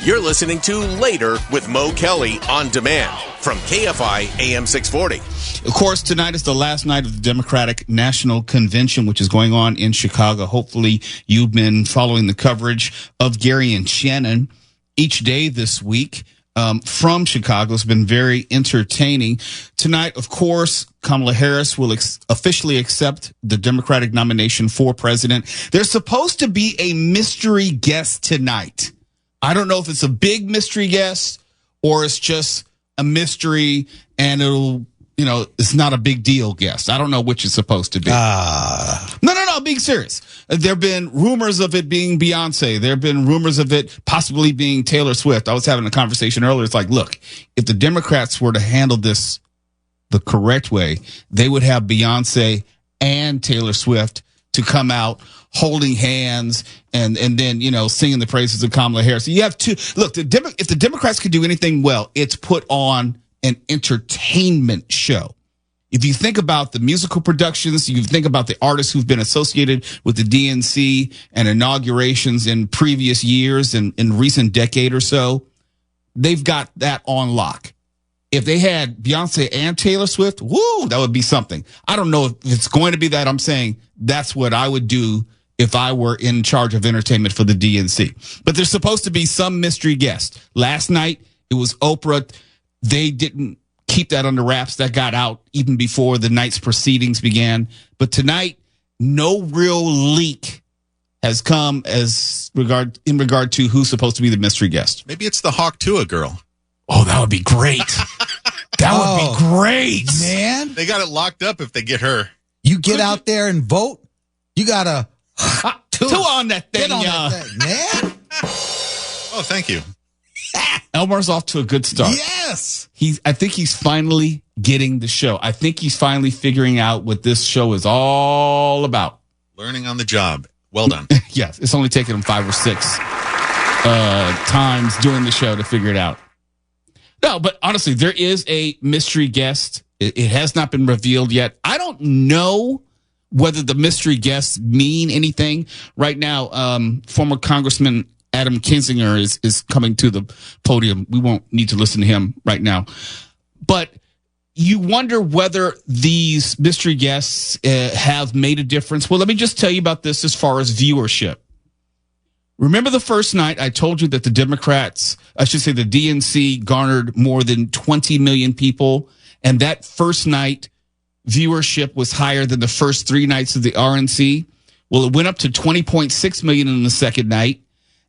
You're listening to Later with Mo Kelly on demand from KFI AM 640. Of course, tonight is the last night of the Democratic National Convention, which is going on in Chicago. Hopefully, you've been following the coverage of Gary and Shannon each day this week from Chicago. It's been very entertaining. Tonight, of course, Kamala Harris will officially accept the Democratic nomination for president. There's supposed to be a mystery guest tonight. I don't know if it's a big mystery guest or it's just a mystery and it'll, it's not a big deal guest. I don't know which it's supposed to be. No, being serious. There have been rumors of it being Beyonce. There have been rumors of it possibly being Taylor Swift. I was having a conversation earlier. It's like, look, if the Democrats were to handle this the correct way, they would have Beyonce and Taylor Swift to come out holding hands and then, singing the praises of Kamala Harris. So you have two. Look, if the Democrats could do anything well, it's put on an entertainment show. If you think about the musical productions, you think about the artists who've been associated with the DNC and inaugurations in previous years and in recent decade or so, they've got that on lock. If they had Beyonce and Taylor Swift, woo, that would be something. I don't know if it's going to be that. I'm saying that's what I would do if I were in charge of entertainment for the DNC. But there's supposed to be some mystery guest. Last night, it was Oprah. They didn't keep that under wraps. That got out even before the night's proceedings began. But tonight, no real leak has come in regard to who's supposed to be the mystery guest. Maybe it's the Hawk Tuah girl. Oh, that would be great. That would be great, man. They got it locked up if they get her. You get out there and vote. You got to two on that thing, man. Oh, thank you. Elmer's off to a good start. Yes. I think he's finally getting the show. I think he's finally figuring out what this show is all about. Learning on the job. Well done. Yes. It's only taken him 5 or 6 times during the show to figure it out. No, but honestly, there is a mystery guest. It has not been revealed yet. I don't know whether the mystery guests mean anything. Right now, former Congressman Adam Kinzinger is coming to the podium. We won't need to listen to him right now. But you wonder whether these mystery guests have made a difference. Well, let me just tell you about this as far as viewership. Remember the first night I told you that the DNC garnered more than 20 million people, and that first night viewership was higher than the first 3 nights of the RNC? Well, it went up to 20.6 million in the second night,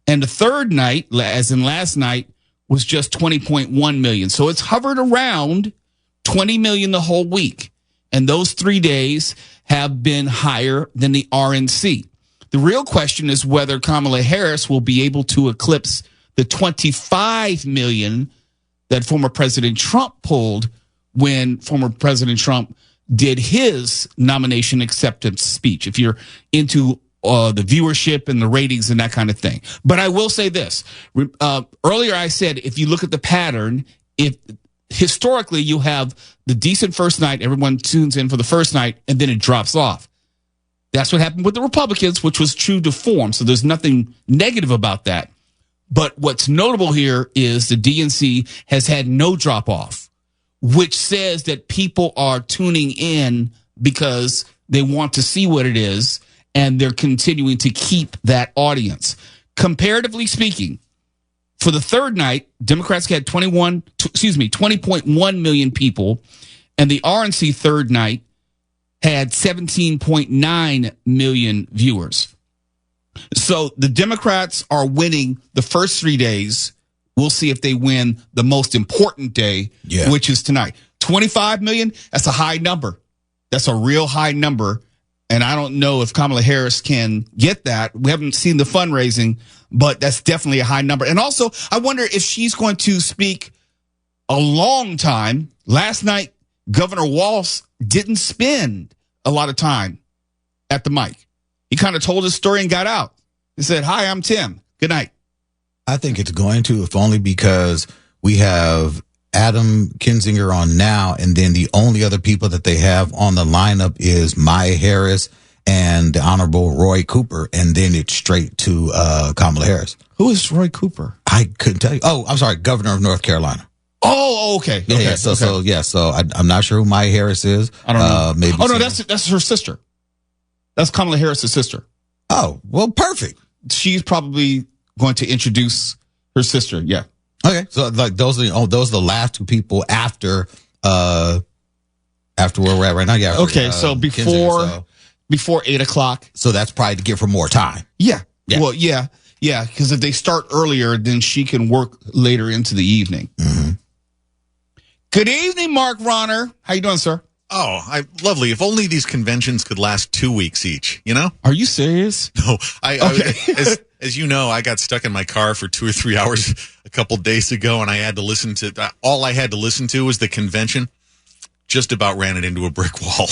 and the third night, as in last night, was just 20.1 million. So it's hovered around 20 million the whole week, and those 3 days have been higher than the RNC. The real question is whether Kamala Harris will be able to eclipse the 25 million that former President Trump pulled when former President Trump did his nomination acceptance speech, if you're into the viewership and the ratings and that kind of thing. But I will say this. Earlier I said, if you look at the pattern, if historically you have the decent first night, everyone tunes in for the first night, and then it drops off. That's what happened with the Republicans, which was true to form. So there's nothing negative about that. But what's notable here is the DNC has had no drop off, which says that people are tuning in because they want to see what it is, and they're continuing to keep that audience. Comparatively speaking, for the third night, Democrats had 20.1 million people, and the RNC third night had 17.9 million viewers. So the Democrats are winning the first 3 days. We'll see if they win the most important day, which is tonight. 25 million, that's a high number. That's a real high number. And I don't know if Kamala Harris can get that. We haven't seen the fundraising, but that's definitely a high number. And also, I wonder if she's going to speak a long time. Last night, Governor Walz didn't spend a lot of time at the mic. He kind of told his story and got out. He said, "Hi, I'm Tim. Good night." I think it's going to, if only because we have Adam Kinzinger on now, and then the only other people that they have on the lineup is Maya Harris and the Honorable Roy Cooper, and then it's straight to Kamala Harris. Who is Roy Cooper? I couldn't tell you. Oh, I'm sorry, governor of North Carolina. Oh, okay. Yeah, Okay. yeah. So I'm not sure who Maya Harris is. I don't know. Maybe. Oh no, that's her sister. That's Kamala Harris's sister. Oh, well, perfect. She's probably going to introduce her sister. Yeah. Okay, so like those are the last two people after where we're at right now. Yeah. Okay, so before 8 o'clock. So that's probably to give her more time. Yeah. Yeah. Well, yeah. Because if they start earlier, then she can work later into the evening. Mm-hmm. Good evening, Mark Ronner. How you doing, sir? Oh, lovely. If only these conventions could last 2 weeks each, you know? Are you serious? No, as you know, I got stuck in my car for 2 or 3 hours a couple days ago, and I had to listen to, all I had to listen to was the convention. Just about ran it into a brick wall.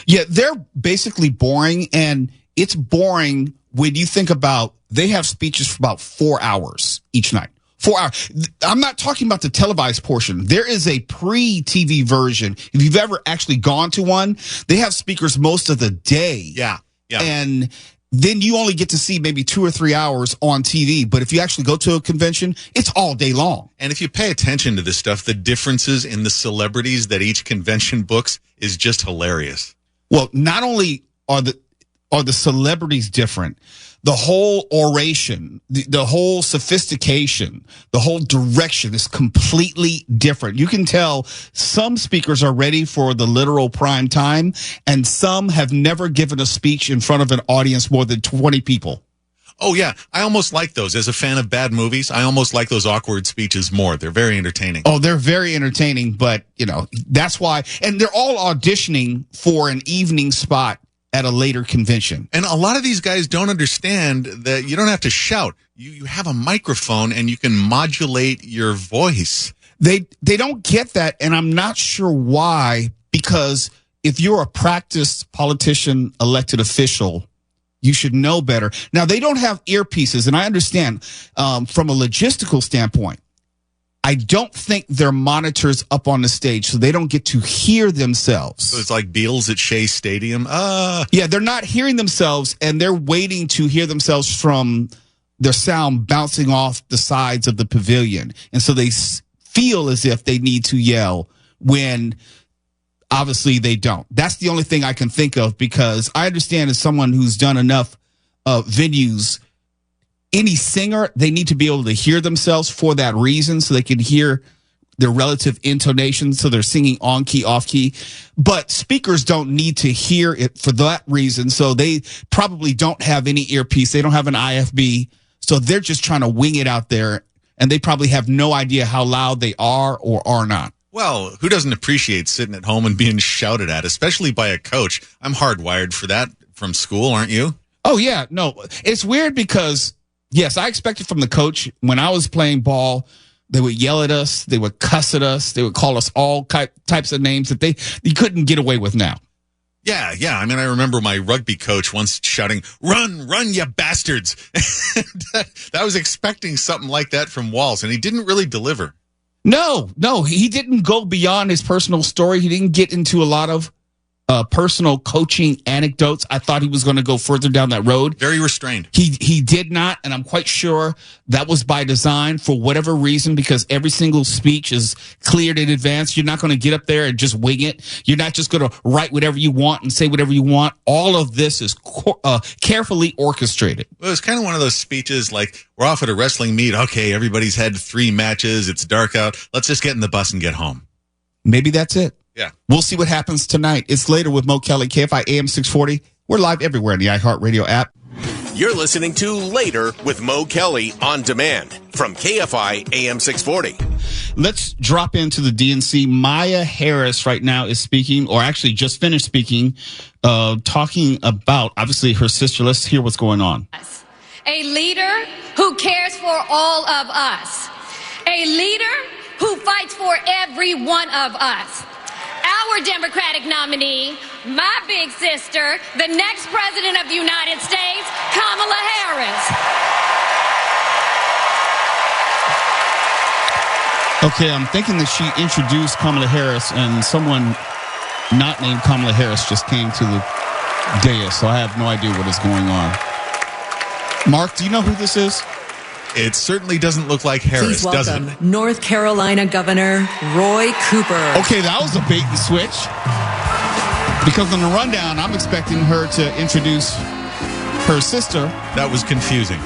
Yeah, they're basically boring, and it's boring when you think about they have speeches for about 4 hours each night. 4 hours. I'm not talking about the televised portion. There is a pre-TV version. If you've ever actually gone to one, they have speakers most of the day. Yeah. And then you only get to see maybe 2 or 3 hours on TV. But if you actually go to a convention, it's all day long. And if you pay attention to this stuff, the differences in the celebrities that each convention books is just hilarious. Well, not only are the celebrities different, the whole oration, the whole sophistication, the whole direction is completely different. You can tell some speakers are ready for the literal prime time, and some have never given a speech in front of an audience more than 20 people. Oh, yeah. I almost like those. As a fan of bad movies, I almost like those awkward speeches more. They're very entertaining. Oh, they're very entertaining, but, that's why. And they're all auditioning for an evening spot at a later convention. And a lot of these guys don't understand that you don't have to shout. You have a microphone and you can modulate your voice. They don't get that, and I'm not sure why, because if you're a practiced politician, elected official, you should know better. Now, they don't have earpieces, and I understand from a logistical standpoint, I don't think their monitors up on the stage, so they don't get to hear themselves. So it's like Beatles at Shea Stadium. Yeah, they're not hearing themselves, and they're waiting to hear themselves from their sound bouncing off the sides of the pavilion. And so they feel as if they need to yell when obviously they don't. That's the only thing I can think of, because I understand as someone who's done enough venues, any singer, they need to be able to hear themselves for that reason, so they can hear their relative intonation, so they're singing on key, off key. But speakers don't need to hear it for that reason, so they probably don't have any earpiece. They don't have an IFB, so they're just trying to wing it out there, and they probably have no idea how loud they are or are not. Well, who doesn't appreciate sitting at home and being shouted at, especially by a coach? I'm hardwired for that from school, aren't you? Oh, yeah. No, it's weird because, yes, I expected from the coach when I was playing ball, they would yell at us. They would cuss at us. They would call us all types of names that you couldn't get away with now. Yeah. I mean, I remember my rugby coach once shouting, run, you bastards. I was expecting something like that from Walls, and he didn't really deliver. No, he didn't go beyond his personal story. He didn't get into a lot of personal coaching anecdotes. I thought he was going to go further down that road. Very restrained. He did not, and I'm quite sure that was by design for whatever reason, because every single speech is cleared in advance. You're not going to get up there and just wing it. You're not just going to write whatever you want and say whatever you want. All of this is carefully orchestrated. Well, it was kind of one of those speeches like, we're off at a wrestling meet. Okay, everybody's had 3 matches. It's dark out. Let's just get in the bus and get home. Maybe that's it. Yeah. We'll see what happens tonight. It's later with Mo Kelly, KFI AM 640. We're live everywhere in the iHeartRadio app. You're listening to Later with Mo Kelly on demand from KFI AM 640. Let's drop into the DNC. Maya Harris right now is speaking, or actually just finished speaking, talking about, obviously, her sister. Let's hear what's going on. A leader who cares for all of us. A leader who fights for every one of us. Our Democratic nominee, my big sister, the next president of the United States, Kamala Harris. Okay, I'm thinking that she introduced Kamala Harris, and someone not named Kamala Harris just came to the dais, so I have no idea what is going on. Mark, do you know who this is? It certainly doesn't look like Harris, Please does welcome it? North Carolina Governor Roy Cooper. Okay, that was a bait and switch. Because on the rundown, I'm expecting her to introduce her sister. That was confusing.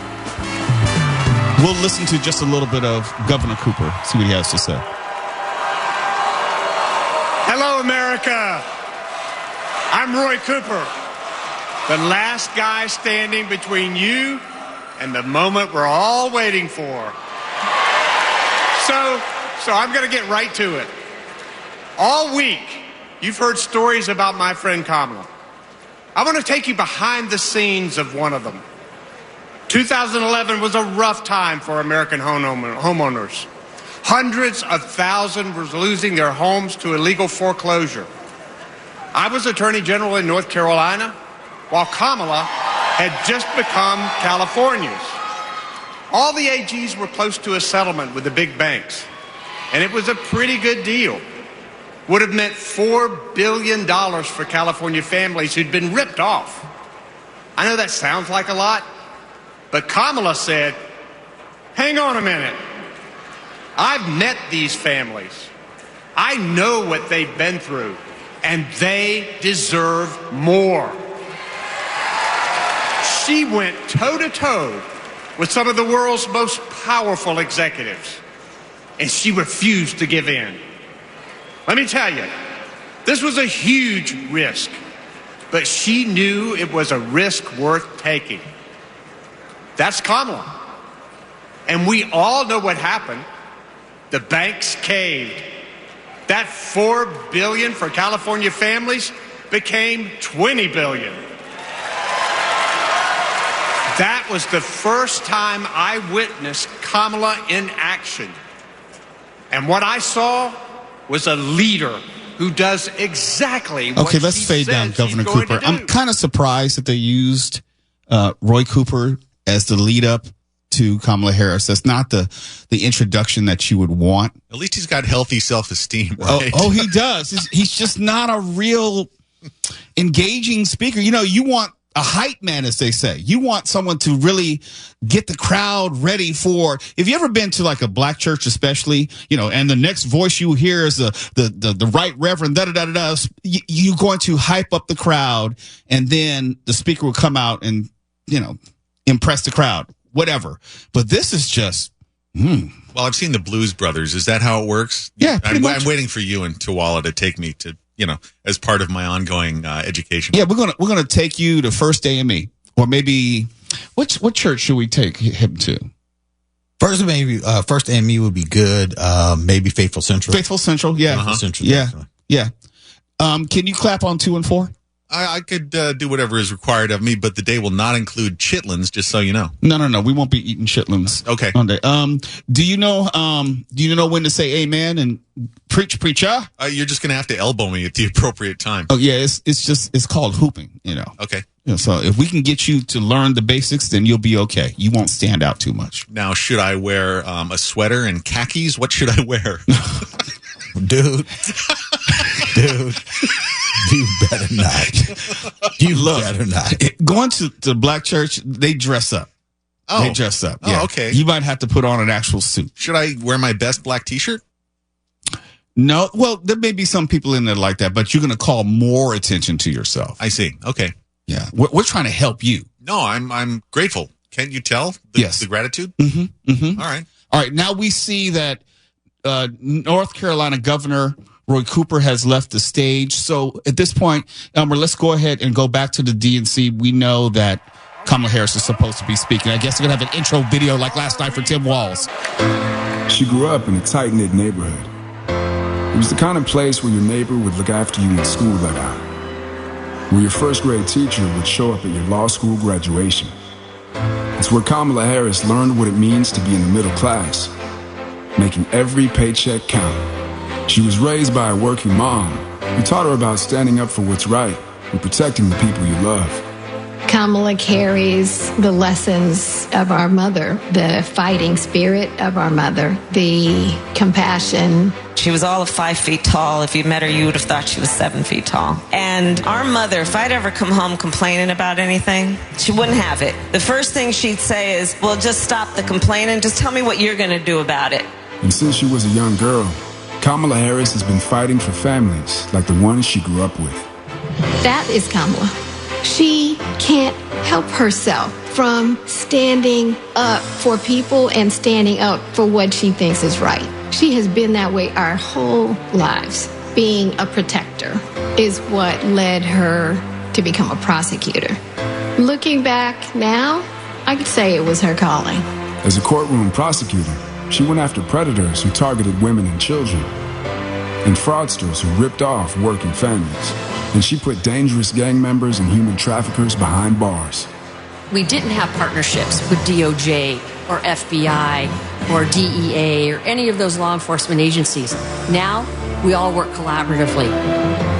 We'll listen to just a little bit of Governor Cooper, see what he has to say. Hello, America. I'm Roy Cooper, the last guy standing between you and the moment we're all waiting for. So I'm going to get right to it. All week, you've heard stories about my friend Kamala. I want to take you behind the scenes of one of them. 2011 was a rough time for American homeowners. Hundreds of thousands were losing their homes to illegal foreclosure. I was Attorney General in North Carolina, while Kamala had just become California's. All the AGs were close to a settlement with the big banks, and it was a pretty good deal. Would have meant $4 billion for California families who'd been ripped off. I know that sounds like a lot, but Kamala said, hang on a minute. I've met these families. I know what they've been through, and they deserve more. She went toe-to-toe with some of the world's most powerful executives, and she refused to give in. Let me tell you, this was a huge risk, but she knew it was a risk worth taking. That's Kamala. And we all know what happened. The banks caved. That $4 billion for California families became $20 billion. That was the first time I witnessed Kamala in action. And what I saw was a leader who does exactly what Okay, let's she fade down says Governor he's going Cooper. to do. I'm kind of surprised that they used Roy Cooper as the lead up to Kamala Harris. That's not the introduction that you would want. At least he's got healthy self-esteem, right? Oh, he does. He's just not a real engaging speaker. You know, you want a hype man, as they say. You want someone to really get the crowd ready for. If you ever been to like a black church, especially, you know, and the next voice you hear is the right reverend, you're going to hype up the crowd, and then the speaker will come out and, you know, impress the crowd, whatever. But this is just. Well, I've seen the Blues Brothers. Is that how it works? Yeah, I'm much. waiting for you and Tawala to take me to, you know, as part of my ongoing education. Yeah, we're gonna take you to First AME, or maybe what church should we take him to? First AME would be good. Maybe Faithful Central. Faithful Central, yeah, Faithful Central, yeah, definitely. yeah. Can you clap on 2 and 4? I could do whatever is required of me, but the day will not include chitlins, just so you know. No. We won't be eating chitlins. Okay. On day. Do you know when to say amen and preacher? You're just going to have to elbow me at the appropriate time. Oh yeah, it's called hooping, you know. Okay. You know, so if we can get you to learn the basics, then you'll be okay. You won't stand out too much. Now, should I wear a sweater and khakis? What should I wear? Dude, you better not. Better not. Going to the black church, they dress up. Oh. They dress up. Yeah. Oh, okay. You might have to put on an actual suit. Should I wear my best black T-shirt? No, well, there may be some people in there like that, but you're going to call more attention to yourself. I see. Okay. Yeah, we're trying to help you. No, I'm grateful. Can't you tell? Yes. The gratitude? Mm-hmm. Mm-hmm. All right. Now we see that North Carolina Governor Roy Cooper has left the stage. So at this point, Elmer, let's go ahead and go back to the DNC. We know that Kamala Harris is supposed to be speaking. I guess we're going to have an intro video like last night for Tim Walz. She grew up in a tight-knit neighborhood. It was the kind of place where your neighbor would look after you when school let out, where your first-grade teacher would show up at your law school graduation. It's where Kamala Harris learned what it means to be in the middle class, making every paycheck count. She was raised by a working mom who taught her about standing up for what's right and protecting the people you love. Kamala carries the lessons of our mother, the fighting spirit of our mother, the compassion, She was all of 5 feet tall. If you met her, you would have thought she was 7 feet tall. And our mother, if I'd ever come home complaining about anything, she wouldn't have it. The first thing she'd say is, well, just stop the complaining. Just tell me what you're going to do about it. And since she was a young girl, Kamala Harris has been fighting for families like the ones she grew up with. That is Kamala. She can't help herself from standing up for people and standing up for what she thinks is right. She has been that way our whole lives. Being a protector is what led her to become a prosecutor. Looking back now, I could say it was her calling. As a courtroom prosecutor, she went after predators who targeted women and children, and fraudsters who ripped off working families. And she put dangerous gang members and human traffickers behind bars. We didn't have partnerships with DOJ or FBI or DEA or any of those law enforcement agencies. Now, we all work collaboratively.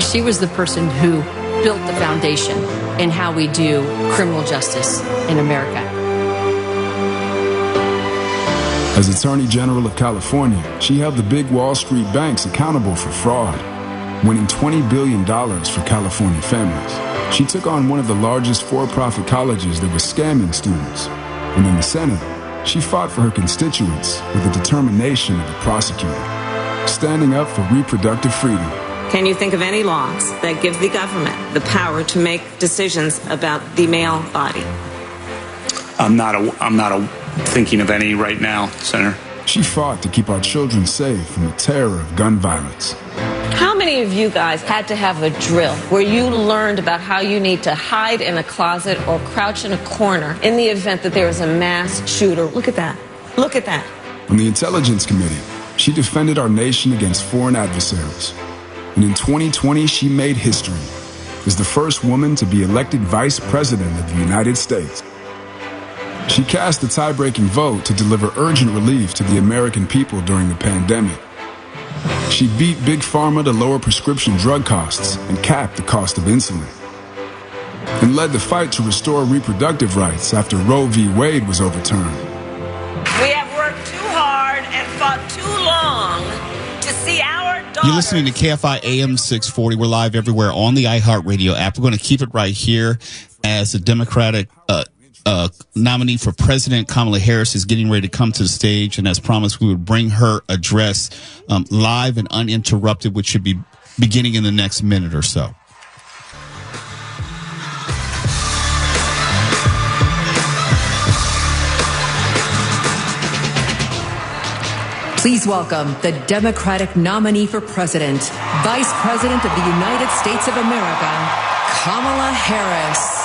She was the person who built the foundation in how we do criminal justice in America. As Attorney General of California, she held the big Wall Street banks accountable for fraud, winning $20 billion for California families. She took on one of the largest for-profit colleges that was scamming students. And in the Senate, she fought for her constituents with the determination of a prosecutor, standing up for reproductive freedom. Can you think of any laws that give the government the power to make decisions about the male body? I'm not thinking of any right now, Senator. She fought to keep our children safe from the terror of gun violence. How many of you guys had to have a drill where you learned about how you need to hide in a closet or crouch in a corner in the event that there is a mass shooter? Look at that. Look at that. On the Intelligence Committee, she defended our nation against foreign adversaries. And in 2020, she made history as the first woman to be elected Vice President of the United States. She cast the tie-breaking vote to deliver urgent relief to the American people during the pandemic. She beat Big Pharma to lower prescription drug costs and cap the cost of insulin. And led the fight to restore reproductive rights after Roe v. Wade was overturned. We have worked too hard and fought too long to see our daughters. You're listening to KFI AM 640. We're live everywhere on the iHeartRadio app. We're going to keep it right here as the Democratic nominee for president, Kamala Harris, is getting ready to come to the stage. And as promised, we would bring her address live and uninterrupted, which should be beginning in the next minute or so. Please welcome the Democratic nominee for president, Vice President of the United States of America, Kamala Harris.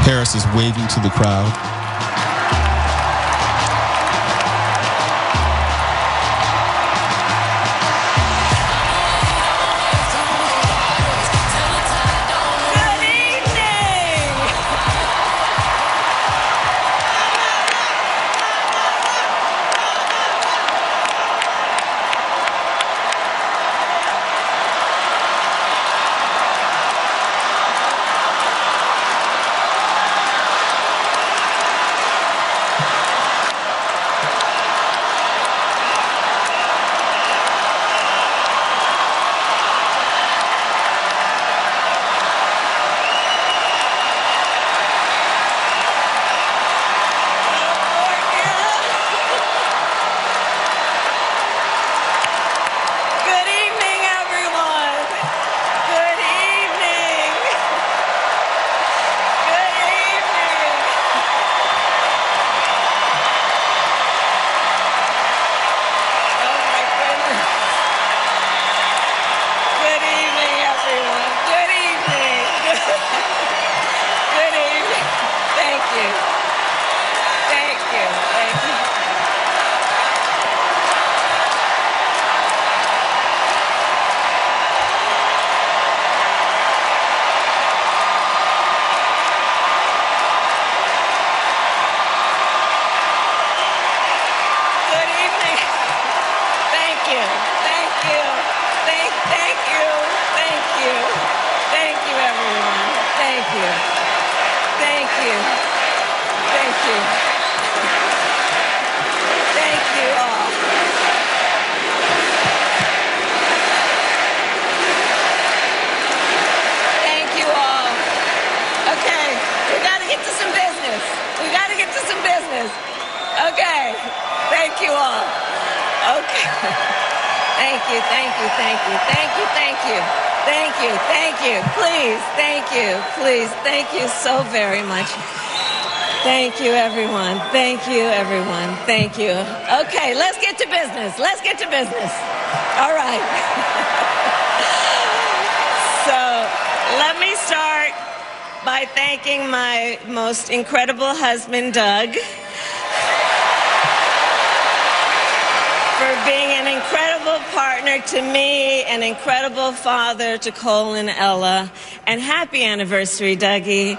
Harris is waving to the crowd. you. Thank you. Thank you. Thank you all. Thank you all. Okay, we got to get to some business. We got to get to some business. Okay, thank you all. Okay. Thank you, thank you, thank you, thank you, thank you. Thank you, thank you. Please, thank you, please. Thank you so very much. Thank you, everyone. Thank you, everyone. Thank you. Okay, let's get to business. Let's get to business. All right. So let me start by thanking my most incredible husband, Doug, for being an incredible partner to me, an incredible father to Cole and Ella, and happy anniversary, Dougie.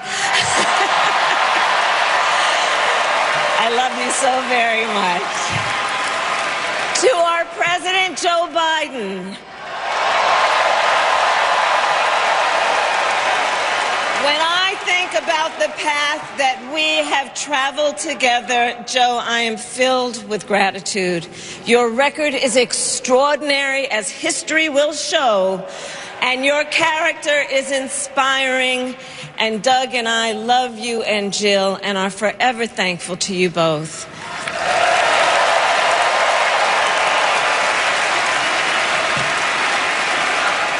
I love you so very much. To our President Joe Biden, when I think about the path that we have traveled together, Joe, I am filled with gratitude. Your record is extraordinary, as history will show, and your character is inspiring. And Doug and I love you and Jill and are forever thankful to you both.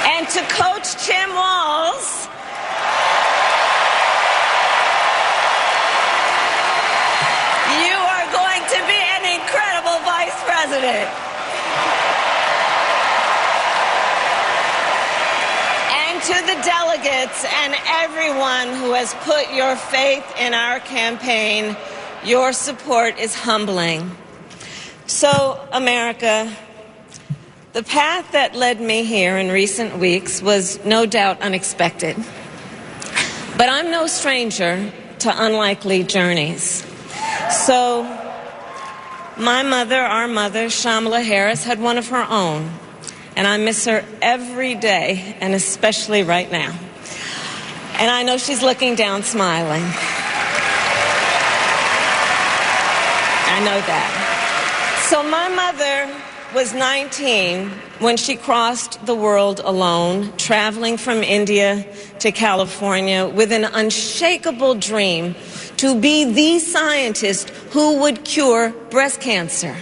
And to Coach Tim Walz, you are going to be an incredible vice president. And to the delegates and everyone who has put your faith in our campaign, your support is humbling. So, America, the path that led me here in recent weeks was no doubt unexpected. But I'm no stranger to unlikely journeys. So, my mother, our mother, Kamala Harris, had one of her own. And I miss her every day, and especially right now. And I know she's looking down smiling. I know that. So my mother was 19 when she crossed the world alone, traveling from India to California with an unshakable dream to be the scientist who would cure breast cancer.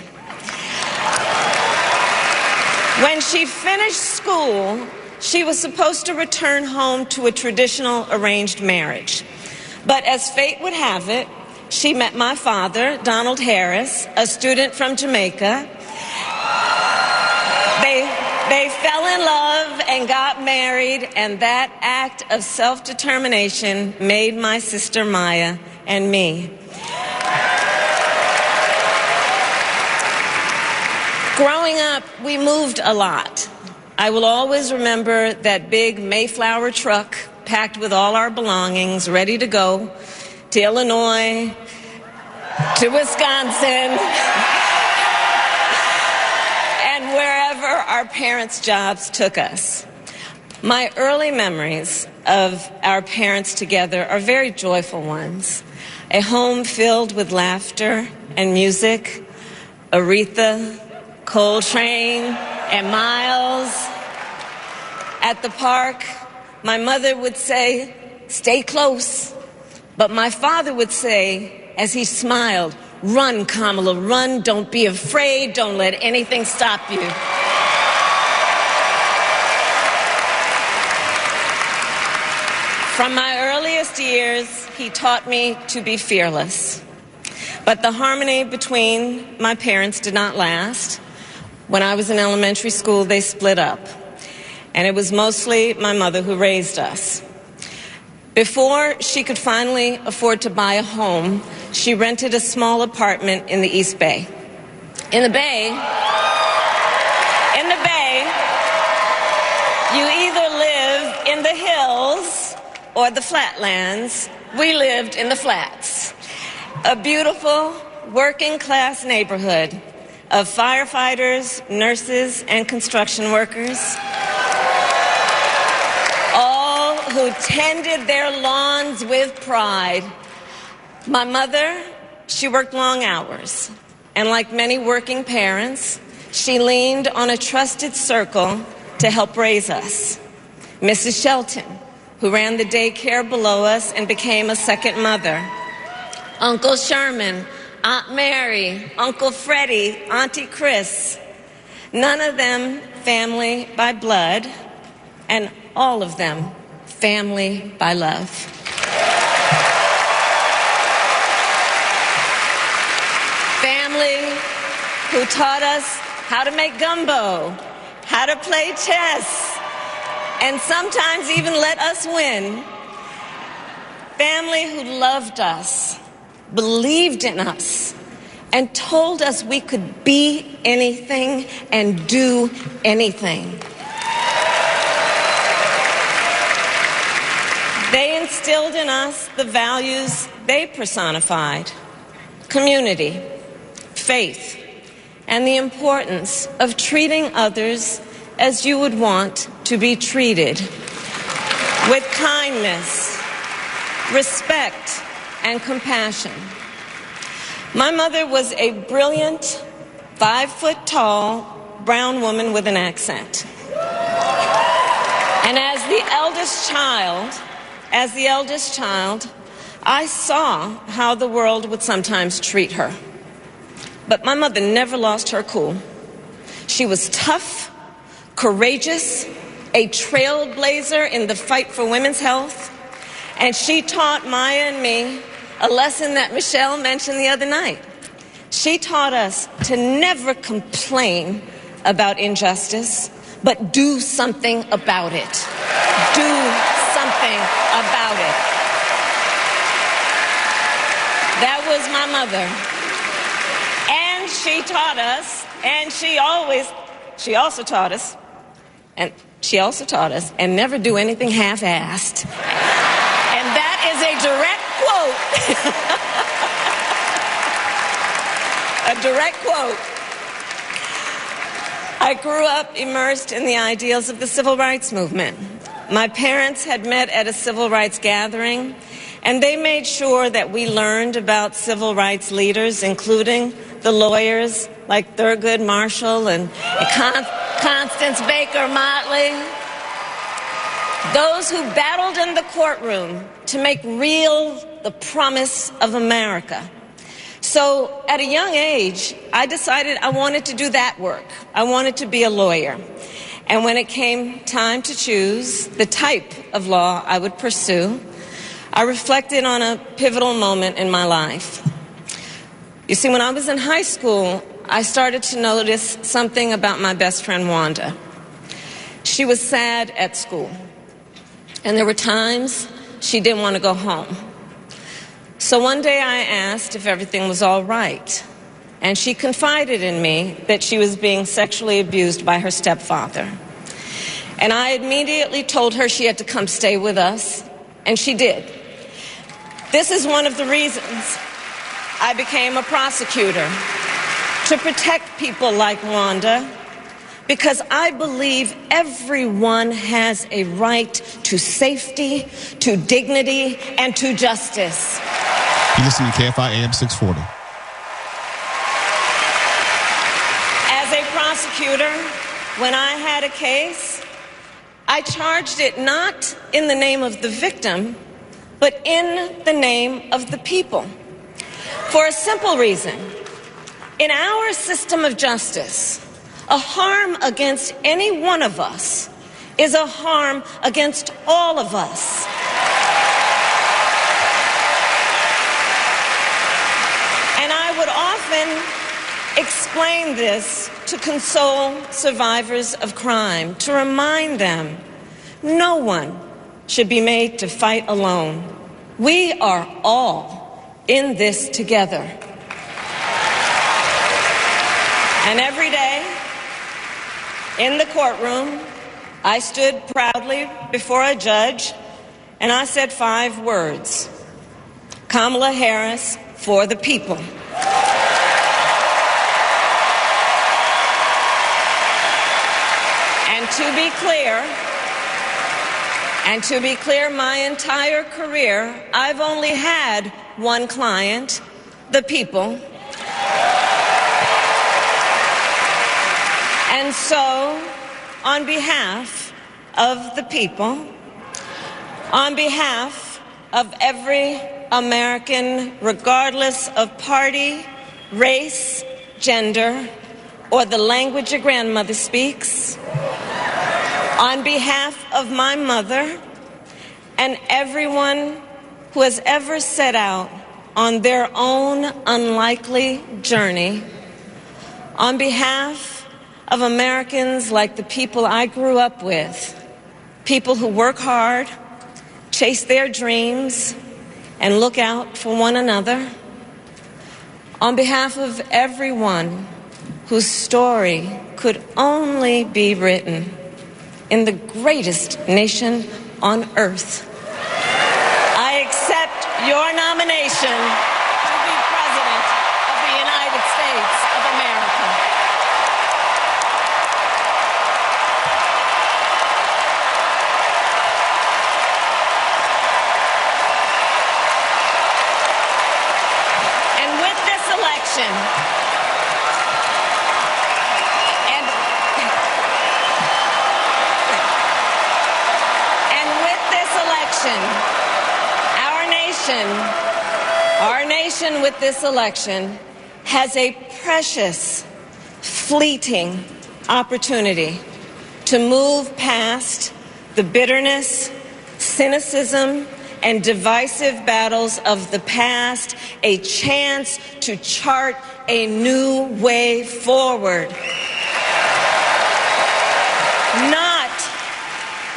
When she finished school, she was supposed to return home to a traditional arranged marriage. But as fate would have it, she met my father, Donald Harris, a student from Jamaica. They fell in love and got married, and that act of self-determination made my sister Maya and me. Growing up, we moved a lot. I will always remember that big Mayflower truck packed with all our belongings, ready to go to Illinois, to Wisconsin, and wherever our parents' jobs took us. My early memories of our parents together are very joyful ones. A home filled with laughter and music, Aretha, Coltrane, and Miles. At the park, my mother would say, "Stay close." But my father would say, as he smiled, "Run, Kamala, run. Don't be afraid. Don't let anything stop you." From my earliest years, he taught me to be fearless. But the harmony between my parents did not last. When I was in elementary school, they split up. And it was mostly my mother who raised us. Before she could finally afford to buy a home, she rented a small apartment in the East Bay. In the Bay, you either live in the hills or the flatlands. We lived in the flats. A beautiful working-class neighborhood of firefighters, nurses, and construction workers, all who who tended their lawns with pride. My mother, she worked long hours, and like many working parents, she leaned on a trusted circle to help raise us. Mrs. Shelton, who ran the daycare below us and became a second mother. Uncle Sherman, Aunt Mary, Uncle Freddie, Auntie Chris. None of them family by blood, and all of them family by love. Family who taught us how to make gumbo, how to play chess, and sometimes even let us win. Family who loved us, believed in us, and told us we could be anything and do anything. They instilled in us the values they personified: community, faith, and the importance of treating others as you would want to be treated, with kindness, respect, and compassion. My mother was a brilliant, 5-foot-tall, brown woman with an accent. And as the eldest child, I saw how the world would sometimes treat her. But my mother never lost her cool. She was tough, courageous, a trailblazer in the fight for women's health, and she taught Maya and me a lesson that Michelle mentioned the other night. She taught us to never complain about injustice, but do something about it. Do something about it. That was my mother. And she taught us, and she also taught us, and never do anything half-assed. And that is a direct quote. A direct quote. I grew up immersed in the ideals of the civil rights movement. My parents had met at a civil rights gathering, and they made sure that we learned about civil rights leaders, including the lawyers like Thurgood Marshall and Constance Baker Motley. Those who battled in the courtroom to make real the promise of America. So at a young age, I decided I wanted to do that work. I wanted to be a lawyer. And when it came time to choose the type of law I would pursue, I reflected on a pivotal moment in my life. You see, when I was in high school, I started to notice something about my best friend, Wanda. She was sad at school. And there were times she didn't want to go home. So one day I asked if everything was all right. And she confided in me that she was being sexually abused by her stepfather. And I immediately told her she had to come stay with us. And she did. This is one of the reasons I became a prosecutor, to protect people like Wanda, because I believe everyone has a right to safety, to dignity, and to justice. You listen to KFI AM 640. As a prosecutor, when I had a case, I charged it not in the name of the victim, but in the name of the people. For a simple reason. In our system of justice, a harm against any one of us is a harm against all of us. And I would often explain this to console survivors of crime, to remind them no one should be made to fight alone. We are all in this together. And every day in the courtroom, I stood proudly before a judge and I said 5 words: Kamala Harris for the people. And to be clear, And to be clear, my entire career, I've only had one client, the people. And so, on behalf of the people, on behalf of every American, regardless of party, race, gender, or the language your grandmother speaks, on behalf of my mother and everyone who has ever set out on their own unlikely journey, on behalf of Americans like the people I grew up with, people who work hard, chase their dreams, and look out for one another, on behalf of everyone whose story could only be written in the greatest nation on earth, I accept your nomination to be President of the United States of America. And with this election, our nation with this election has a precious, fleeting opportunity to move past the bitterness, cynicism, and divisive battles of the past, a chance to chart a new way forward.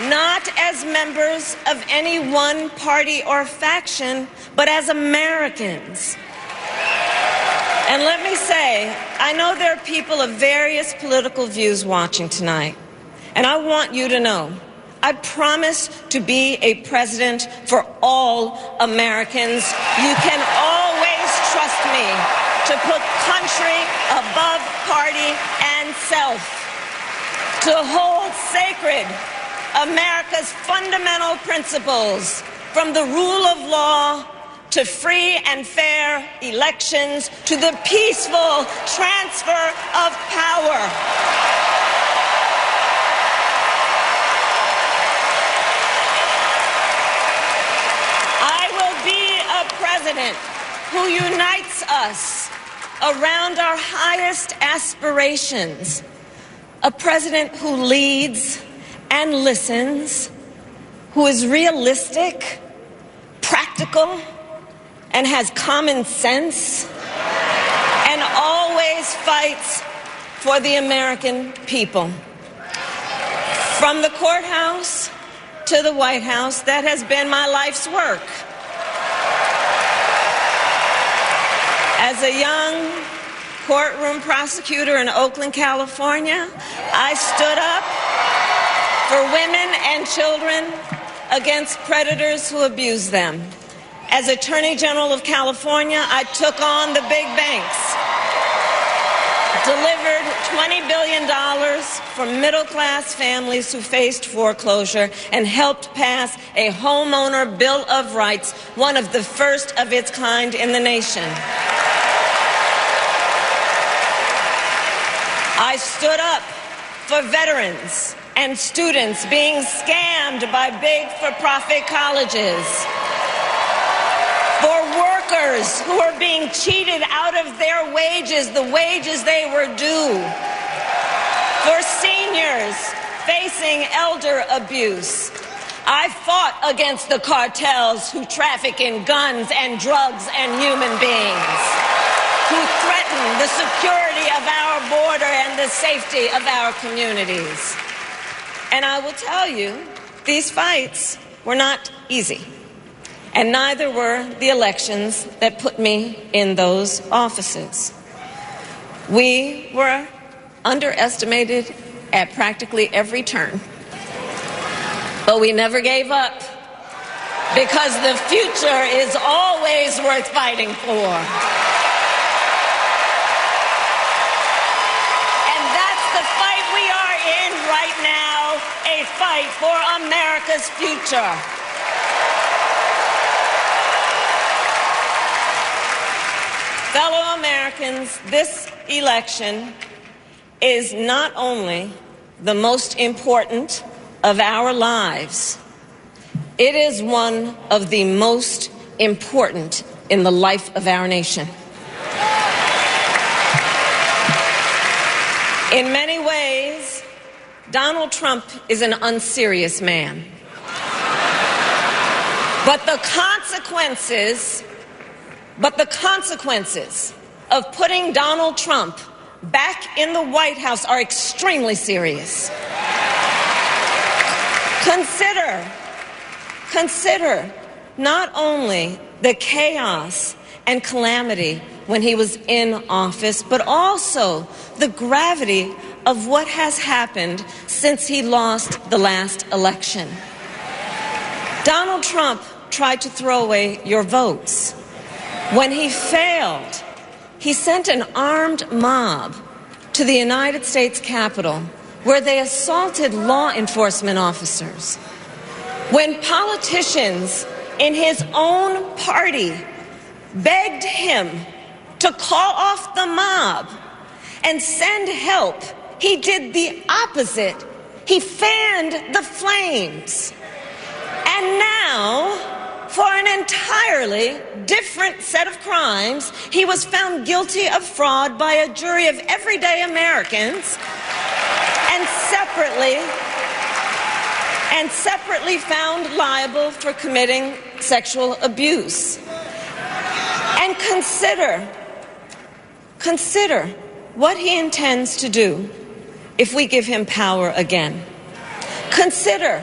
Not as members of any one party or faction, but as Americans. And let me say, I know there are people of various political views watching tonight, and I want you to know, I promise to be a president for all Americans. You can always trust me to put country above party and self, to hold sacred America's fundamental principles, from the rule of law to free and fair elections to the peaceful transfer of power. I will be a president who unites us around our highest aspirations, a president who leads and listens, who is realistic, practical, and has common sense, and always fights for the American people. From the courthouse to the White House, that has been my life's work. As a young courtroom prosecutor in Oakland, California, I stood up for women and children against predators who abuse them. As Attorney General of California, I took on the big banks, delivered $20 billion for middle-class families who faced foreclosure, and helped pass a homeowner bill of rights, one of the first of its kind in the nation. I stood up for veterans and students being scammed by big for-profit colleges, for workers who are being cheated out of their wages, the wages they were due, for seniors facing elder abuse. I fought against the cartels who traffic in guns and drugs and human beings, who threaten the security of our border and the safety of our communities. And I will tell you, these fights were not easy. And neither were the elections that put me in those offices. We were underestimated at practically every turn. But we never gave up, because the future is always worth fighting for. And that's the fight we are in right now, a fight for America's future. Fellow Americans, this election is not only the most important of our lives, it is one of the most important in the life of our nation. In many ways, Donald Trump is an unserious man. But the consequences of putting Donald Trump back in the White House are extremely serious. Consider not only the chaos and calamity when he was in office, but also the gravity of what has happened since he lost the last election. Donald Trump tried to throw away your votes. When he failed, he sent an armed mob to the United States Capitol where they assaulted law enforcement officers. When politicians in his own party begged him to call off the mob and send help, he did the opposite. He fanned the flames. And now, for an entirely different set of crimes, he was found guilty of fraud by a jury of everyday Americans and separately found liable for committing sexual abuse. And consider what he intends to do if we give him power again. Consider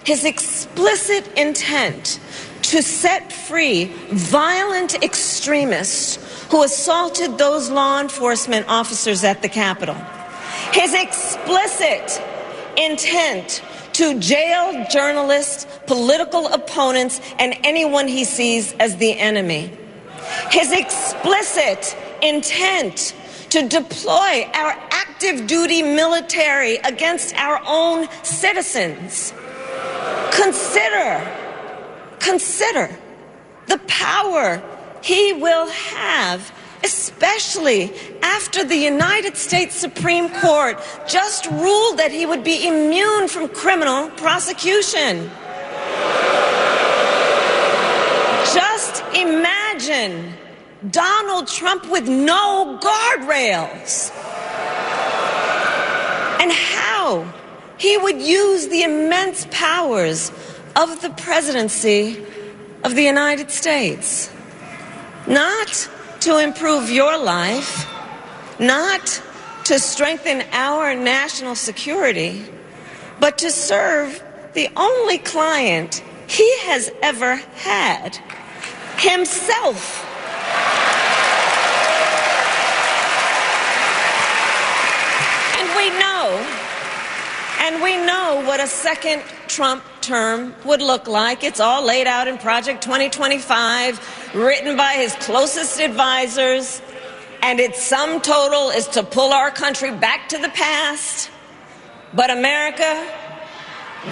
his explicit intent to set free violent extremists who assaulted those law enforcement officers at the Capitol. His explicit intent to jail journalists, political opponents, and anyone he sees as the enemy. His explicit intent to deploy our active duty military against our own citizens. Consider the power he will have, especially after the United States Supreme Court just ruled that he would be immune from criminal prosecution. Just imagine Donald Trump with no guardrails, and how he would use the immense powers of the presidency of the United States, not to improve your life, not to strengthen our national security, but to serve the only client he has ever had, himself. And we know what a second Trump term would look like. It's all laid out in Project 2025, written by his closest advisors, and its sum total is to pull our country back to the past. But America,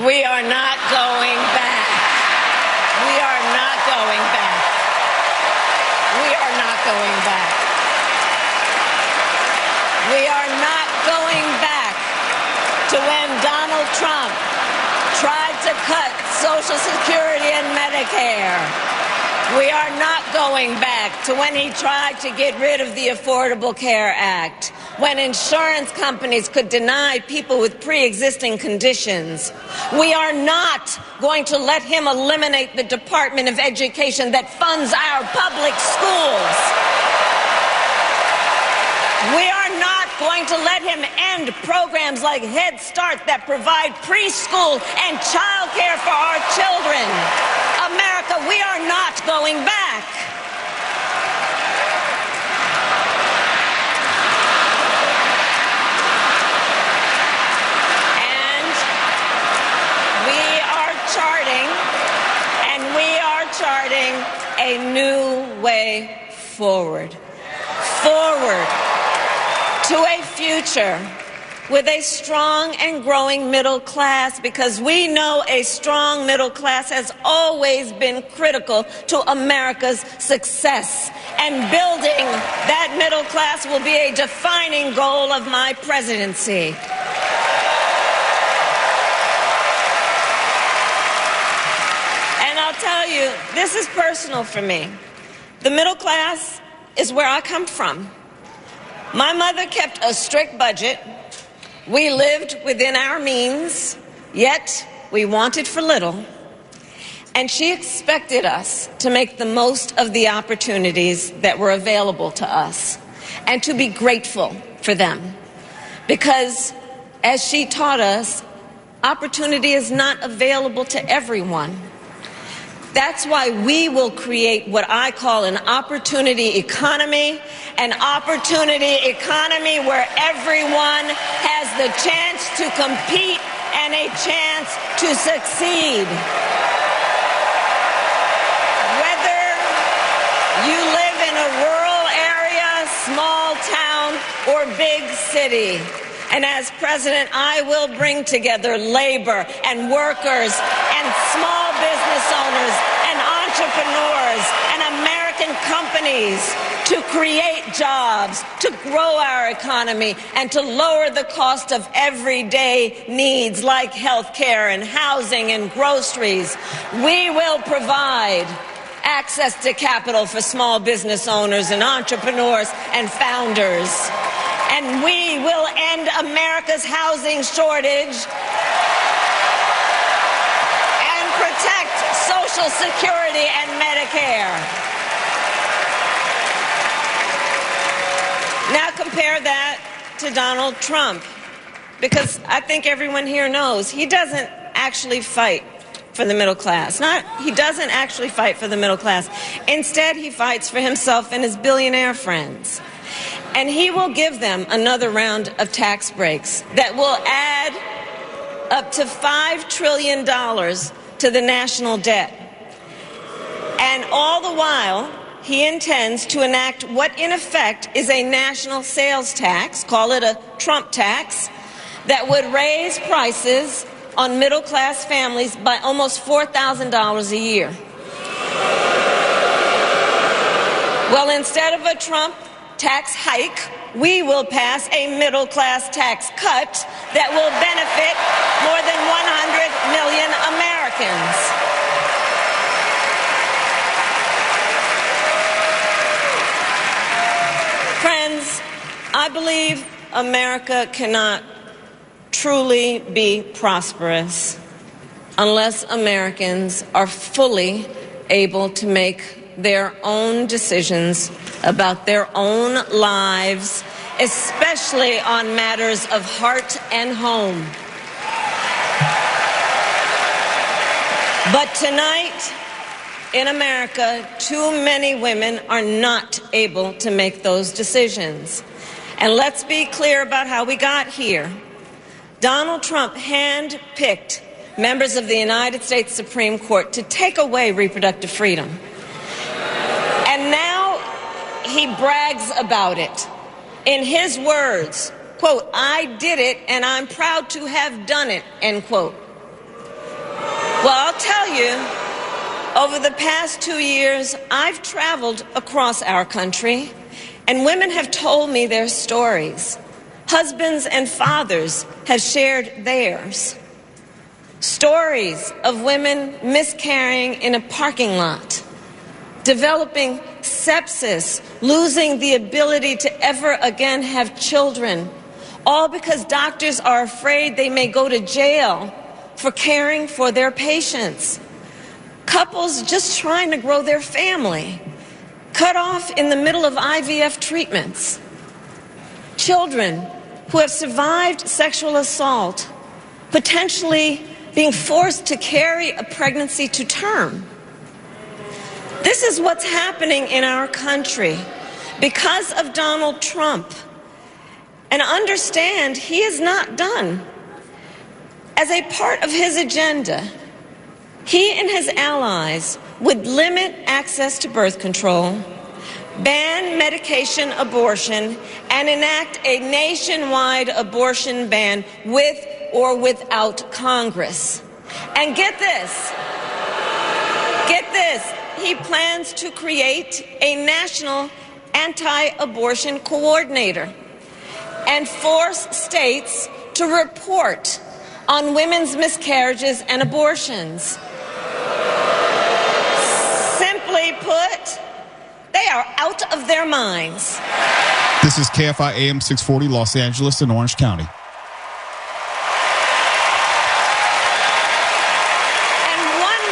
we are not going back. We are not going back. We are not going back. We are not going back to when Donald Trump tried to cut Social Security and Medicare. We are not going back to when he tried to get rid of the Affordable Care Act, when insurance companies could deny people with pre-existing conditions. We are not going to let him eliminate the Department of Education that funds our public schools. We are not going to let him end programs like Head Start that provide preschool and child care for our children. America, we are not going back. And we are charting a new way forward. To a future with a strong and growing middle class, because we know a strong middle class has always been critical to America's success. And building that middle class will be a defining goal of my presidency. And I'll tell you, this is personal for me. The middle class is where I come from. My mother kept a strict budget. We lived within our means, yet we wanted for little. And she expected us to make the most of the opportunities that were available to us and to be grateful for them. Because, as she taught us, opportunity is not available to everyone. That's why we will create what I call an opportunity economy where everyone has the chance to compete and a chance to succeed. Whether you live in a rural area, small town, or big city. And as president, I will bring together labor and workers and small business owners and entrepreneurs and American companies to create jobs, to grow our economy, and to lower the cost of everyday needs like health care and housing and groceries. We will provide access to capital for small business owners and entrepreneurs and founders. And we will end America's housing shortage and protect Social Security and Medicare. Now compare that to Donald Trump, because I think everyone here knows he doesn't actually fight for the middle class. He doesn't actually fight for the middle class. Instead, he fights for himself and his billionaire friends. And he will give them another round of tax breaks that will add up to $5 trillion to the national debt. And all the while, he intends to enact what in effect is a national sales tax, call it a Trump tax, that would raise prices on middle-class families by almost $4,000 a year. Well, instead of a Trump tax hike, we will pass a middle-class tax cut that will benefit more than 100 million Americans. Friends, I believe America cannot truly be prosperous unless Americans are fully able to make their own decisions about their own lives, especially on matters of heart and home. But tonight, in America, too many women are not able to make those decisions. And let's be clear about how we got here. Donald Trump handpicked members of the United States Supreme Court to take away reproductive freedom. And now he brags about it. In his words, quote, "I did it and I'm proud to have done it," end quote. Well, I'll tell you, over the past 2 years, I've traveled across our country, and women have told me their stories. Husbands and fathers have shared theirs. Stories of women miscarrying in a parking lot, developing sepsis, losing the ability to ever again have children, all because doctors are afraid they may go to jail for caring for their patients. Couples just trying to grow their family, cut off in the middle of IVF treatments. Children who have survived sexual assault, potentially being forced to carry a pregnancy to term. This is what's happening in our country because of Donald Trump. And understand, he is not done. As a part of his agenda, he and his allies would limit access to birth control, ban medication abortion, and enact a nationwide abortion ban with or without Congress. And get this, he plans to create a national anti-abortion coordinator and force states to report on women's miscarriages and abortions. Simply put, they are out of their minds. This is KFI AM 640, Los Angeles and Orange County. And one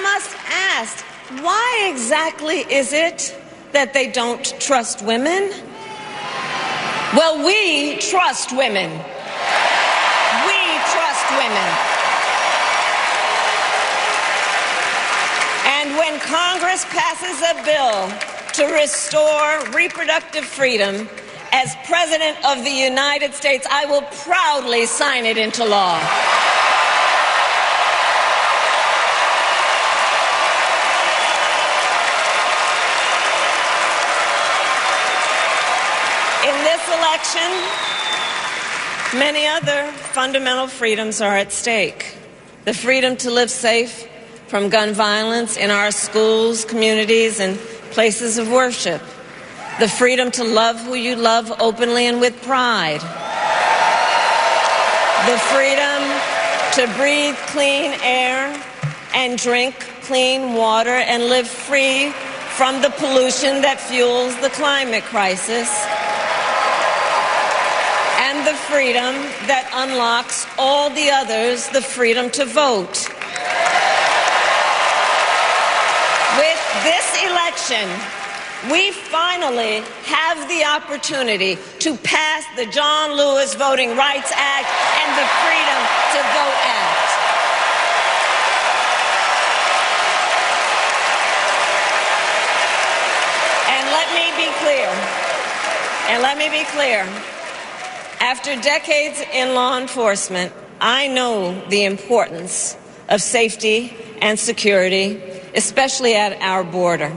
must ask, why exactly is it that they don't trust women? Well, we trust women. We trust women. And when Congress passes a bill to restore reproductive freedom, as President of the United States, I will proudly sign it into law. In this election, many other fundamental freedoms are at stake. The freedom to live safe from gun violence in our schools, communities, and places of worship. The freedom to love who you love openly and with pride. The freedom to breathe clean air and drink clean water and live free from the pollution that fuels the climate crisis. And the freedom that unlocks all the others, the freedom to vote. With this election, we finally have the opportunity to pass the John Lewis Voting Rights Act and the Freedom to Vote Act. And let me be clear. After decades in law enforcement, I know the importance of safety and security, especially at our border.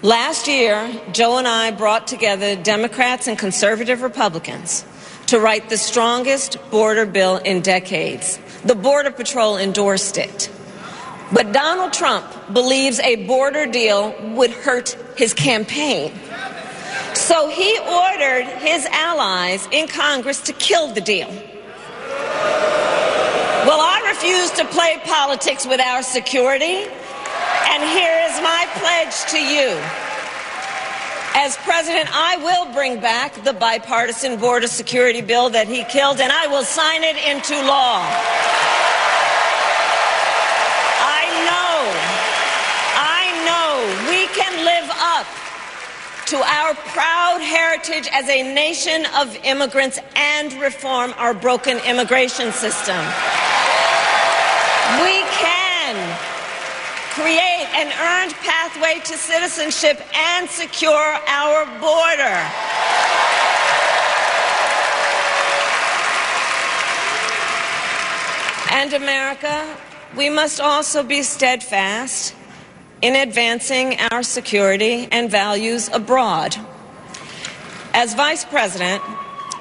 Last year, Joe and I brought together Democrats and conservative Republicans to write the strongest border bill in decades. The Border Patrol endorsed it. But Donald Trump believes a border deal would hurt his campaign. So he ordered his allies in Congress to kill the deal. Well, I refuse to play politics with our security. And here is my pledge to you. As president, I will bring back the bipartisan border security bill that he killed, and I will sign it into law. I know we can live up to our proud heritage as a nation of immigrants and reform our broken immigration system. We can create an earned pathway to citizenship and secure our border. And America, we must also be steadfast in advancing our security and values abroad. As Vice President,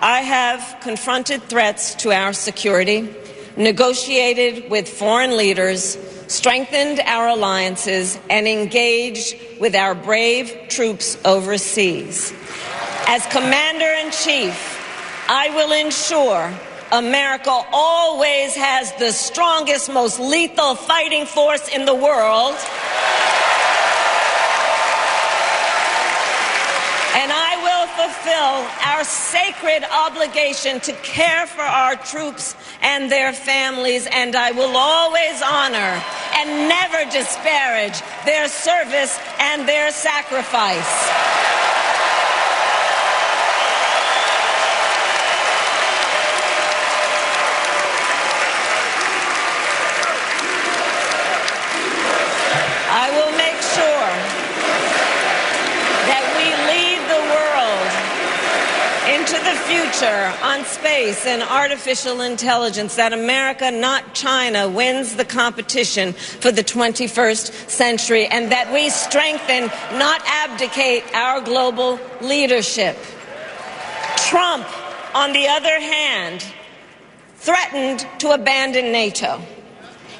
I have confronted threats to our security, negotiated with foreign leaders, strengthened our alliances, and engaged with our brave troops overseas. As Commander-in-Chief, I will ensure America always has the strongest, most lethal fighting force in the world. And I will fulfill our sacred obligation to care for our troops and their families, and I will always honor and never disparage their service and their sacrifice. I will make sure that we lead the world into the future future on space and artificial intelligence, that America, not China, wins the competition for the 21st century, and that we strengthen, not abdicate, our global leadership. Trump, on the other hand, threatened to abandon NATO.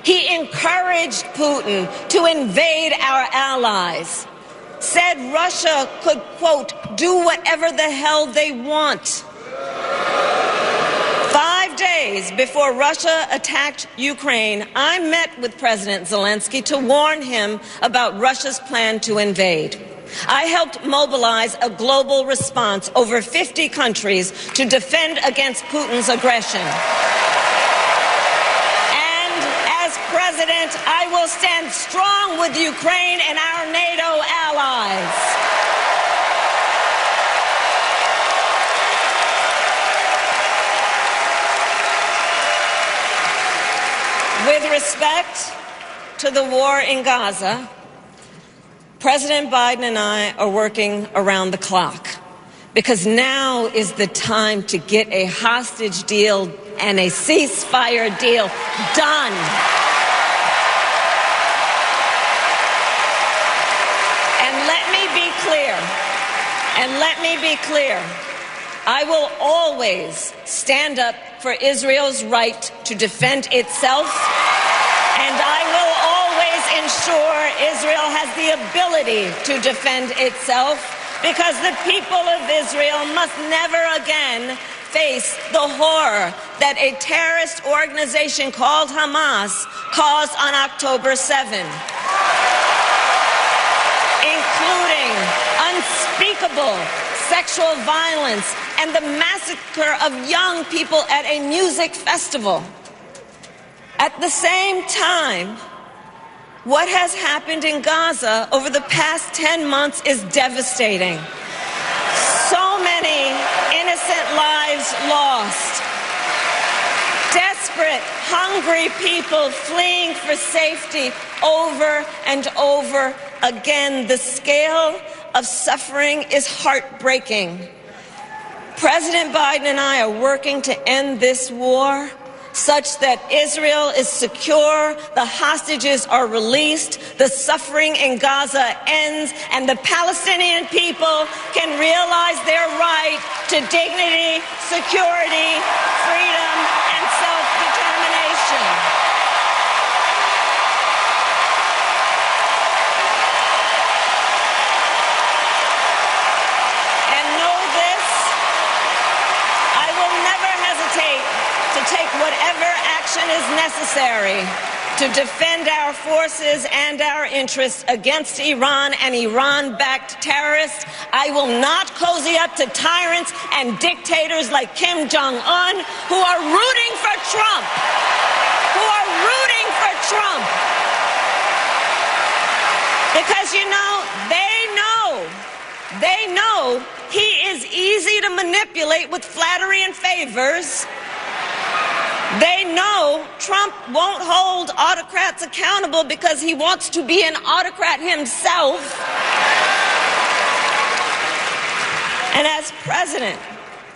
He encouraged Putin to invade our allies, said Russia could, quote, do whatever the hell they want. 5 days before Russia attacked Ukraine, I met with President Zelensky to warn him about Russia's plan to invade. I helped mobilize a global response, over 50 countries, to defend against Putin's aggression. President, I will stand strong with Ukraine and our NATO allies. With respect to the war in Gaza, President Biden and I are working around the clock, because now is the time to get a hostage deal and a ceasefire deal done. And let me be clear, I will always stand up for Israel's right to defend itself, and I will always ensure Israel has the ability to defend itself, because the people of Israel must never again face the horror that a terrorist organization called Hamas caused on October 7. Including unspeakable sexual violence and the massacre of young people at a music festival. At the same time, what has happened in Gaza over the past 10 months is devastating. So many innocent lives lost. Desperate, hungry people fleeing for safety over and over again. The scale of suffering is heartbreaking. President Biden and I are working to end this war such that Israel is secure, the hostages are released, the suffering in Gaza ends, and the Palestinian people can realize their right to dignity, security, freedom, and self-determination. And know this, I will never hesitate to take whatever action is necessary to defend our forces and our interests against Iran and Iran-backed terrorists. I will not cozy up to tyrants and dictators like Kim Jong-un, who are rooting for Trump. Because, you know, they know he is easy to manipulate with flattery and favors. They know Trump won't hold autocrats accountable because he wants to be an autocrat himself. And as president,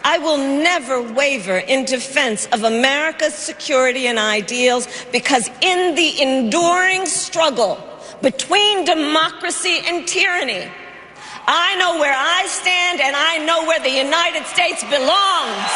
I will never waver in defense of America's security and ideals, because in the enduring struggle between democracy and tyranny, I know where I stand and I know where the United States belongs.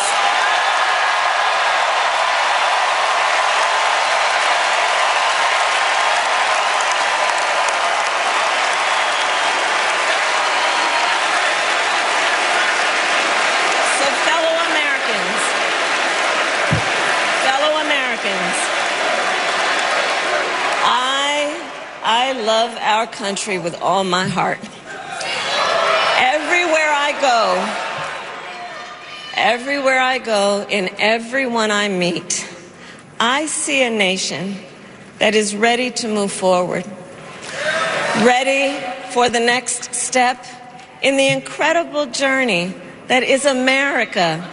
I love our country with all my heart. Everywhere I go, in everyone I meet, I see a nation that is ready to move forward, ready for the next step in the incredible journey that is America.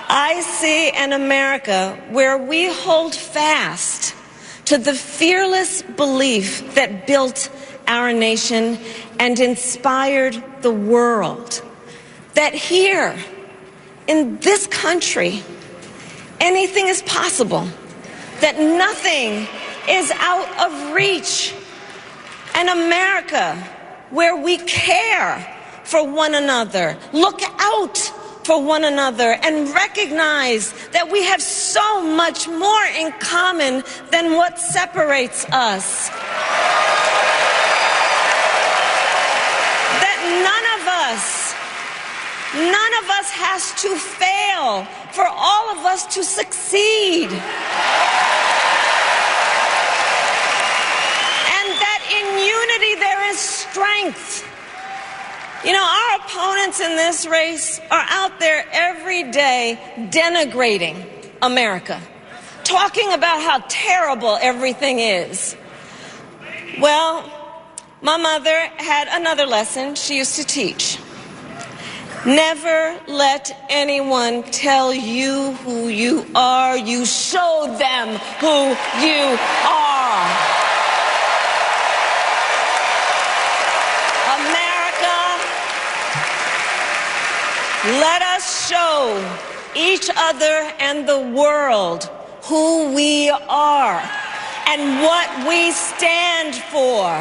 I see an America where we hold fast to the fearless belief that built our nation and inspired the world. That here, in this country, anything is possible, that nothing is out of reach. An America where we care for one another, look out for one another, and recognize that we have so much more in common than what separates us. That none of us has to fail for all of us to succeed. And that in unity there is strength. You know, our opponents in this race are out there every day denigrating America, talking about how terrible everything is. Well, my mother had another lesson she used to teach. Never let anyone tell you who you are. You show them who you are. America, let us show each other and the world who we are and what we stand for.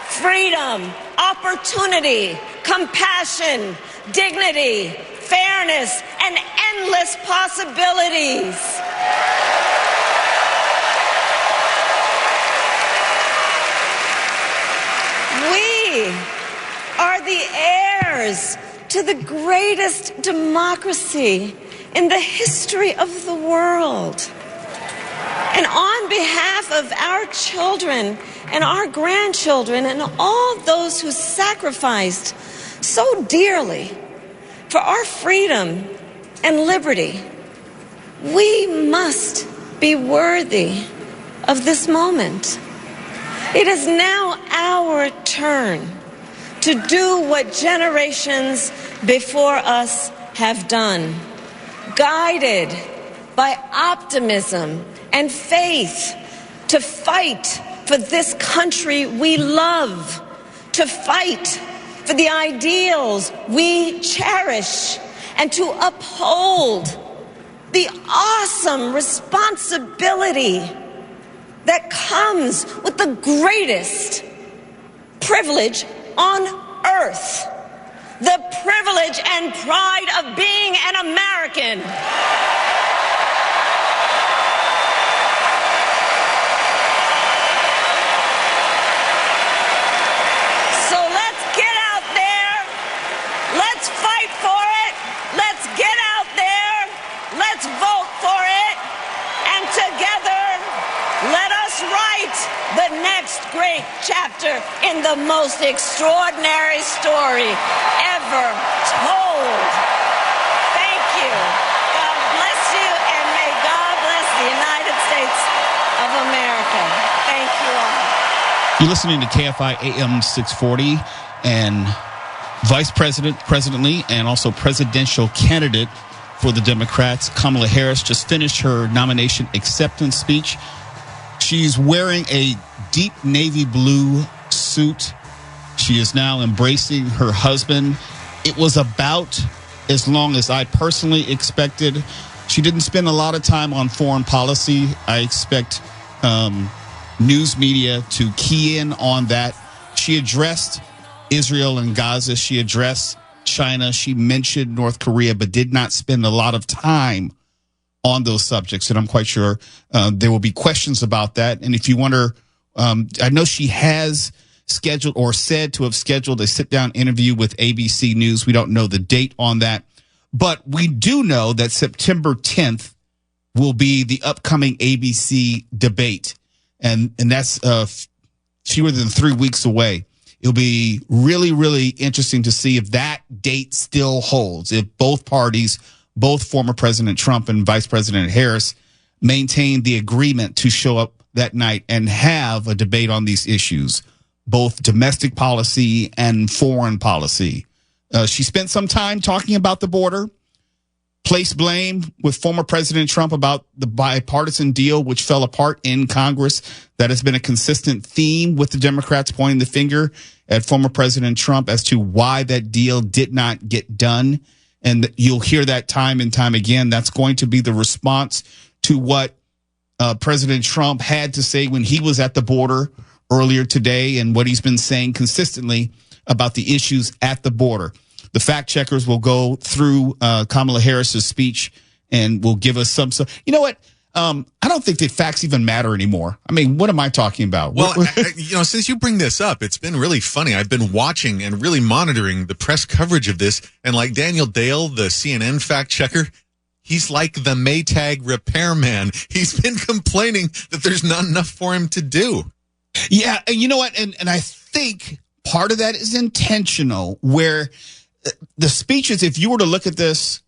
Freedom, opportunity, compassion, dignity, fairness, and endless possibilities. We are the heirs to the greatest democracy in the history of the world. And on behalf of our children and our grandchildren and all those who sacrificed so dearly for our freedom and liberty, we must be worthy of this moment. It is now our turn to do what generations before us have done, guided by optimism and faith, to fight for this country we love, to fight for the ideals we cherish, and to uphold the awesome responsibility that comes with the greatest privilege on earth, the privilege and pride of being an American. So let's get out there, let's fight for it, let's get out there, let's vote for it, and together let us write the next great chapter in the most extraordinary story ever told. Thank you. God bless you, and may God bless the United States of America. Thank you all. You're listening to KFI AM 640, and Vice President, President-elect, and also presidential candidate for the Democrats, Kamala Harris, just finished her nomination acceptance speech. She's wearing a deep navy blue suit. She is now embracing her husband. It was about as long as I personally expected. She didn't spend a lot of time on foreign policy. I expect news media to key in on that. She addressed Israel and Gaza. She addressed China. She mentioned North Korea, but did not spend a lot of time on those subjects. And I'm quite sure there will be questions about that. And if you wonder, I know she has scheduled or said to have scheduled a sit-down interview with ABC News. We don't know the date on that, but we do know that September 10th will be the upcoming ABC debate. And that's fewer than 3 weeks away. It'll be really, really interesting to see if that date still holds, if both parties, both former President Trump and Vice President Harris, maintain the agreement to show up that night and have a debate on these issues, both domestic policy and foreign policy. She spent some time talking about the border, placed blame with former President Trump about the bipartisan deal, which fell apart in Congress. That has been a consistent theme with the Democrats pointing the finger at former President Trump as to why that deal did not get done. And you'll hear that time and time again. That's going to be the response to what President Trump had to say when he was at the border earlier today and what he's been saying consistently about the issues at the border. The fact checkers will go through Kamala Harris's speech and will give us some. You know what? I don't think that facts even matter anymore. I mean, what am I talking about? Well, since you bring this up, it's been really funny. I've been watching and really monitoring the press coverage of this. And like Daniel Dale, the CNN fact checker, he's like the Maytag repairman. He's been complaining that there's not enough for him to do. Yeah. And you know what? And I think part of that is intentional, where the speeches, if you were to look at this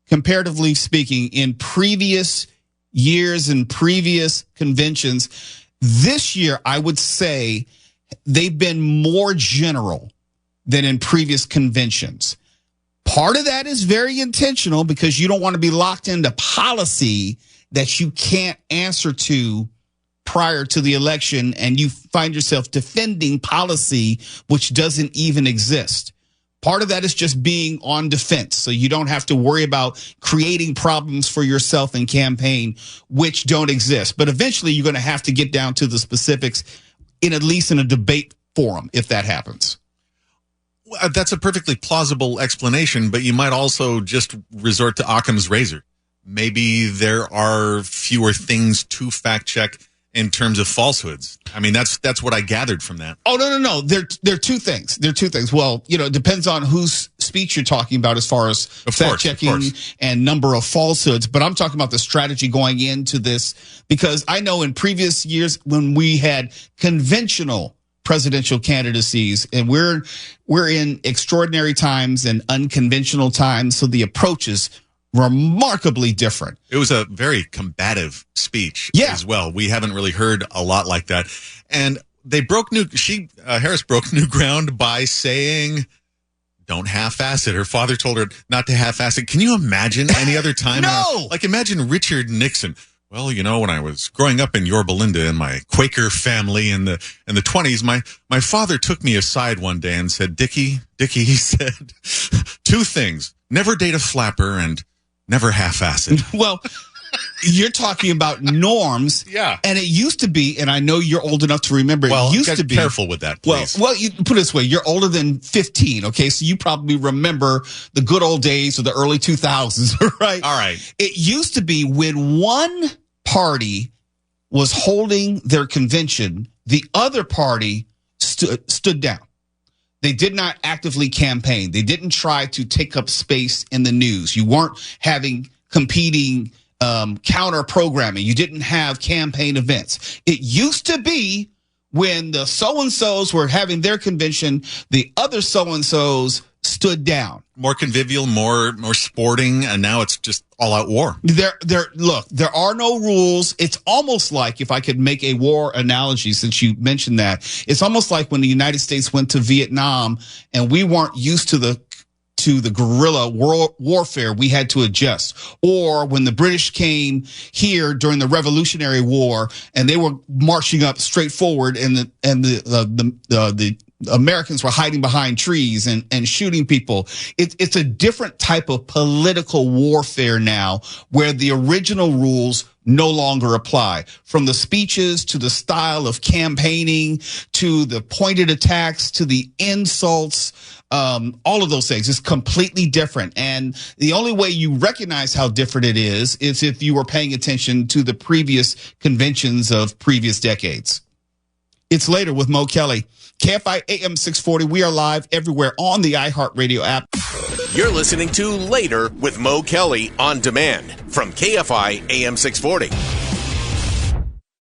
comparatively speaking in previous years and previous conventions, this year, I would say they've been more general than in previous conventions. Part of that is very intentional because you don't want to be locked into policy that you can't answer to prior to the election, and you find yourself defending policy which doesn't even exist. Part of that is just being on defense, so you don't have to worry about creating problems for yourself in campaign which don't exist. But eventually you're going to have to get down to the specifics, at least in a debate forum, if that happens. Well, that's a perfectly plausible explanation, but you might also just resort to Occam's razor. Maybe there are fewer things to fact check in terms of falsehoods. I mean, that's what I gathered from that. Oh, no. There are two things. Well, it depends on whose speech you're talking about as far as fact checking and number of falsehoods. But I'm talking about the strategy going into this, because I know in previous years when we had conventional presidential candidacies, and we're in extraordinary times and unconventional times, so the approach is remarkably different. It was a very combative speech as well. We haven't really heard a lot like that. And they Harris broke new ground by saying, don't half-ass it. Her father told her not to half-ass it. Can you imagine any other time? No! Imagine Richard Nixon. Well, when I was growing up in Yorba Linda in my Quaker family in the 20s, my father took me aside one day and said, Dickie, he said, two things: never date a flapper and never half-ass it. Well, you're talking about norms. Yeah. And it used to be, and I know you're old enough to remember, it used to be. Careful with that, please. Well, you put it this way, you're older than 15, okay? So you probably remember the good old days of the early 2000s, right? All right. It used to be when one party was holding their convention, the other party stood down. They did not actively campaign. They didn't try to take up space in the news. You weren't having competing counter programming. You didn't have campaign events. It used to be when the so-and-sos were having their convention, the other so-and-sos stood down. More convivial, more sporting, and now it's just all-out war. Look, there are no rules. It's almost like, if I could make a war analogy, since you mentioned that, it's almost like when the United States went to Vietnam and we weren't used to the guerrilla warfare, we had to adjust. Or when the British came here during the Revolutionary War and they were marching up straight forward, and the Americans were hiding behind trees and shooting people. It's a different type of political warfare now, where the original rules no longer apply. From the speeches to the style of campaigning to the pointed attacks to the insults, all of those things is completely different. And the only way you recognize how different it is if you were paying attention to the previous conventions of previous decades. It's Later with Mo Kelly. KFI AM 640. We are live everywhere on the iHeartRadio app. You're listening to Later with Mo Kelly on demand from KFI AM 640.